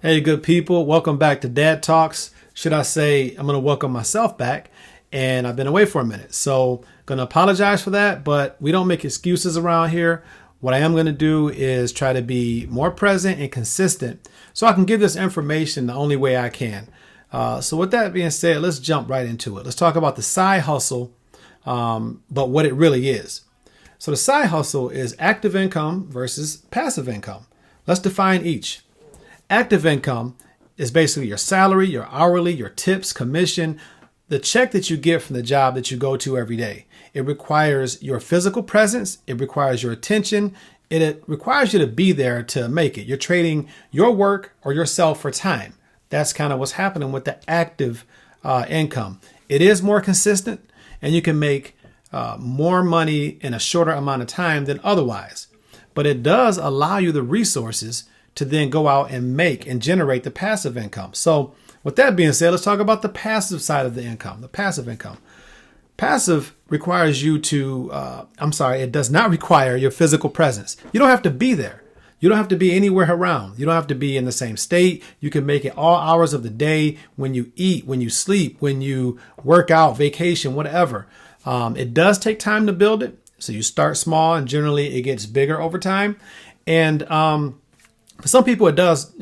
Hey, good people. Welcome back to Dad Talks. Should I say, I'm going to welcome myself back. And I've been away for a minute. So, going to apologize for that, but we don't make excuses around here. What I am going to do is try to be more present and consistent so I can give this information the only way I can. So, with that being said, let's jump right into it. Let's talk about the side hustle, but what it really is. So, the side hustle is active income versus passive income. Let's define each. Active income is basically your salary, your hourly, your tips, commission, the check that you get from the job that you go to every day. It requires your physical presence. It requires your attention. It requires you to be there to make it. You're trading your work or yourself for time. That's kind of what's happening with the active income. It is more consistent and you can make more money in a shorter amount of time than otherwise. But it does allow you the resources to then go out and make and generate the passive income. So with that being said, let's talk about the passive side of the income, the passive income. Passive requires you to, it does not require your physical presence. You don't have to be there. You don't have to be anywhere around. You don't have to be in the same state. You can make it all hours of the day, when you eat, when you sleep, when you work out, vacation, whatever. It does take time to build it. So you start small and generally it gets bigger over time. And for some people, it does,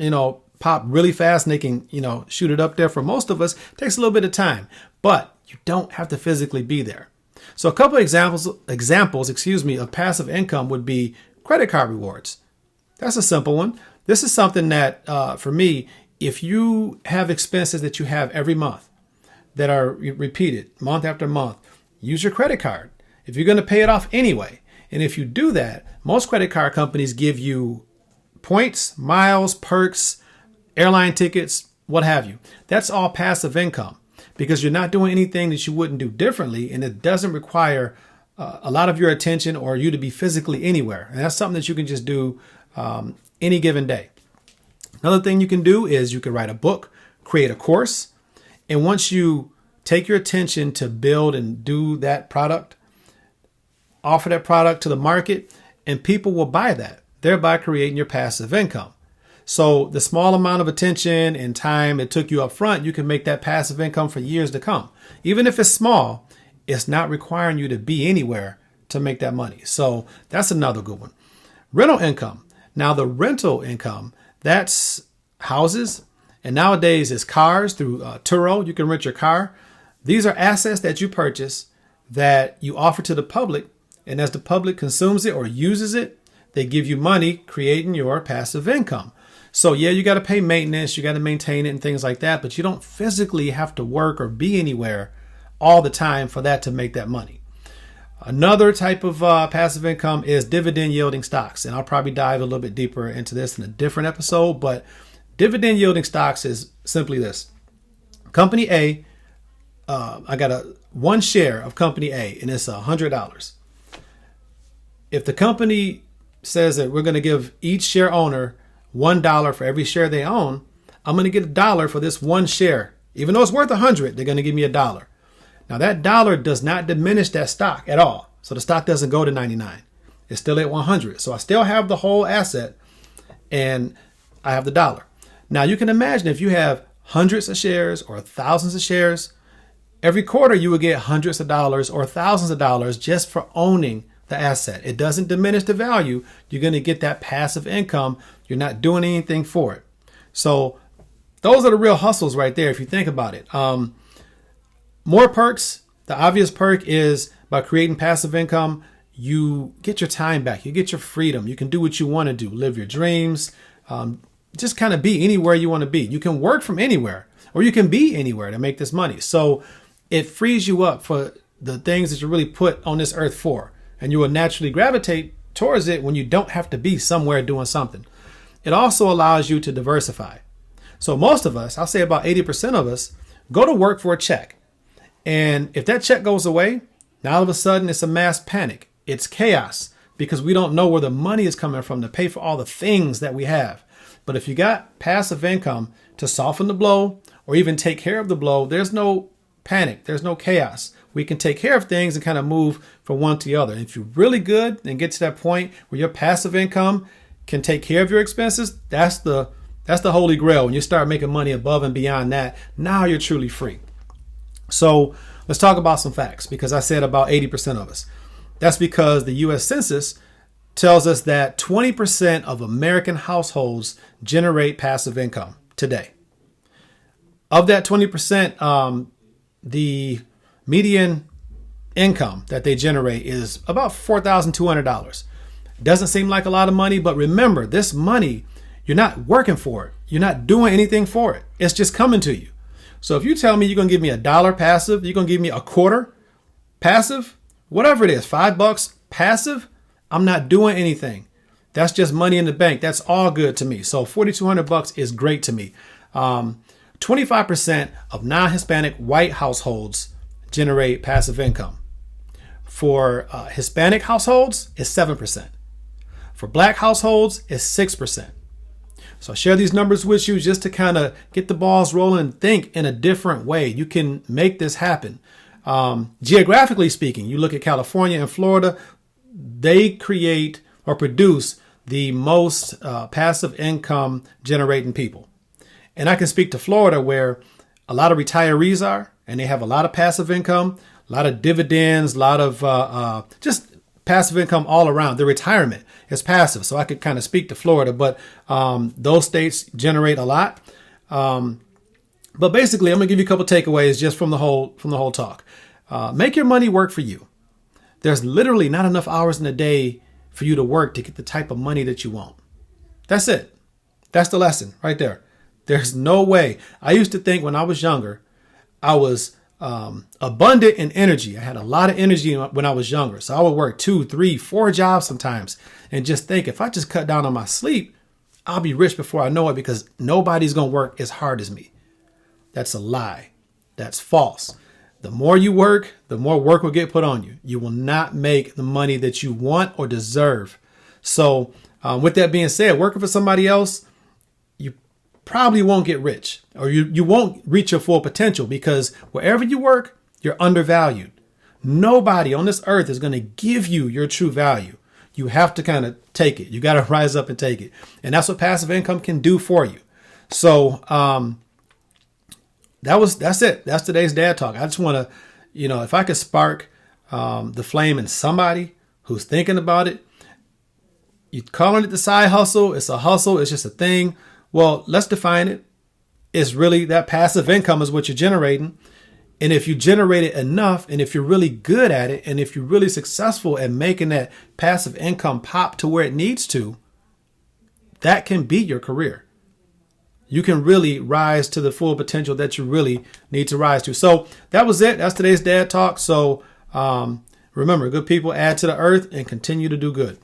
pop really fast and they can, shoot it up there. For most of us, it takes a little bit of time, but you don't have to physically be there. So a couple of examples, of passive income would be credit card rewards. That's a simple one. This is something that, for me, if you have expenses that you have every month that are repeated month after month, use your credit card. If you're going to pay it off anyway. And if you do that, most credit card companies give you points, miles, perks, airline tickets, what have you. That's all passive income because you're not doing anything that you wouldn't do differently, and it doesn't require a lot of your attention or you to be physically anywhere. And that's something that you can just do any given day. Another thing you can do is you can write a book, create a course, and once you take your attention to build and do that product, offer that product to the market, and people will buy that, thereby creating your passive income. So the small amount of attention and time it took you up front, you can make that passive income for years to come. Even if it's small, it's not requiring you to be anywhere to make that money. So that's another good one. Rental income. Now the rental income, that's houses. And nowadays it's cars through Turo. You can rent your car. These are assets that you purchase that you offer to the public. And as the public consumes it or uses it, they give you money, creating your passive income. So yeah, you got to pay maintenance, you got to maintain it and things like that, but you don't physically have to work or be anywhere all the time for that to make that money. Another type of passive income is dividend yielding stocks. And I'll probably dive a little bit deeper into this in a different episode, but dividend yielding stocks is simply this. Company A, I got one share of company A and it's $100. If the company says that we're going to give each share owner $1 for every share they own, I'm going to get $1 for this one share. Even though it's worth 100, they're going to give me $1. Now that dollar does not diminish that stock at all. So the stock doesn't go to 99. It's still at 100. So I still have the whole asset and I have the dollar. Now you can imagine if you have hundreds of shares or thousands of shares, every quarter you would get hundreds of dollars or thousands of dollars just for owning the asset. It doesn't diminish the value. You're going to get that passive income. You're not doing anything for it. So those are the real hustles right there. If you think about it, more perks. The obvious perk is by creating passive income, you get your time back. You get your freedom. You can do what you want to do, live your dreams, just kind of be anywhere you want to be. You can work from anywhere or you can be anywhere to make this money. So it frees you up for the things that you really put on this earth for. And you will naturally gravitate towards it when you don't have to be somewhere doing something. It also allows you to diversify. So most of us, I'll say about 80% of us, go to work for a check. And if that check goes away, now all of a sudden it's a mass panic. It's chaos because we don't know where the money is coming from to pay for all the things that we have. But if you got passive income to soften the blow or even take care of the blow, there's no panic. There's no chaos. We can take care of things and kind of move from one to the other. And if you're really good and get to that point where your passive income can take care of your expenses, that's the That's the holy grail. When you start making money above and beyond that, now you're truly free. So let's talk about some facts, because I said about 80% of us. That's because the U.S. Census tells us that 20% of American households generate passive income today. Of that 20%, the median income that they generate is about $4,200. Doesn't seem like a lot of money, but remember, this money, you're not working for it. You're not doing anything for it. It's just coming to you. So if you tell me you're going to give me $1 passive, you're going to give me $0.25 passive, whatever it is, $5 passive, I'm not doing anything. That's just money in the bank. That's all good to me. So $4,200 is great to me. 25% of non-Hispanic white households generate passive income. For Hispanic households, it's 7%. For Black households, it's 6%. So I share these numbers with you just to kind of get the balls rolling and think in a different way. You can make this happen. Geographically speaking, you look at California and Florida, they create or produce the most passive income generating people. And I can speak to Florida, where a lot of retirees are, and they have a lot of passive income, a lot of dividends, a lot of just passive income all around. The retirement is passive. So I could kind of speak to Florida, but those states generate a lot. But basically, I'm gonna give you a couple takeaways just from the whole talk. Make your money work for you. There's literally not enough hours in a day for you to work to get the type of money that you want. That's it. That's the lesson right there. There's no way. I used to think when I was younger, I was abundant in energy. I had a lot of energy when I was younger. So I would work 2, 3, 4 jobs sometimes and just think, if I just cut down on my sleep, I'll be rich before I know it, because nobody's going to work as hard as me. That's a lie. That's false. The more you work, the more work will get put on you. You will not make the money that you want or deserve. So with that being said, working for somebody else, you probably won't get rich, or you won't reach your full potential, because wherever you work, you're undervalued. Nobody on this earth is going to give you your true value. You have to kind of take it. You got to rise up and take it. And that's what passive income can do for you. So that's it. That's today's Dad Talk. I just want to, if I could spark the flame in somebody who's thinking about it. You calling it the side hustle. It's a hustle. It's just a thing. Well, let's define it. It's really that passive income is what you're generating. And if you generate it enough, and if you're really good at it, and if you're really successful at making that passive income pop to where it needs to, that can be your career. You can really rise to the full potential that you really need to rise to. So that was it. That's today's Dad Talk. So remember, good people add to the earth and continue to do good.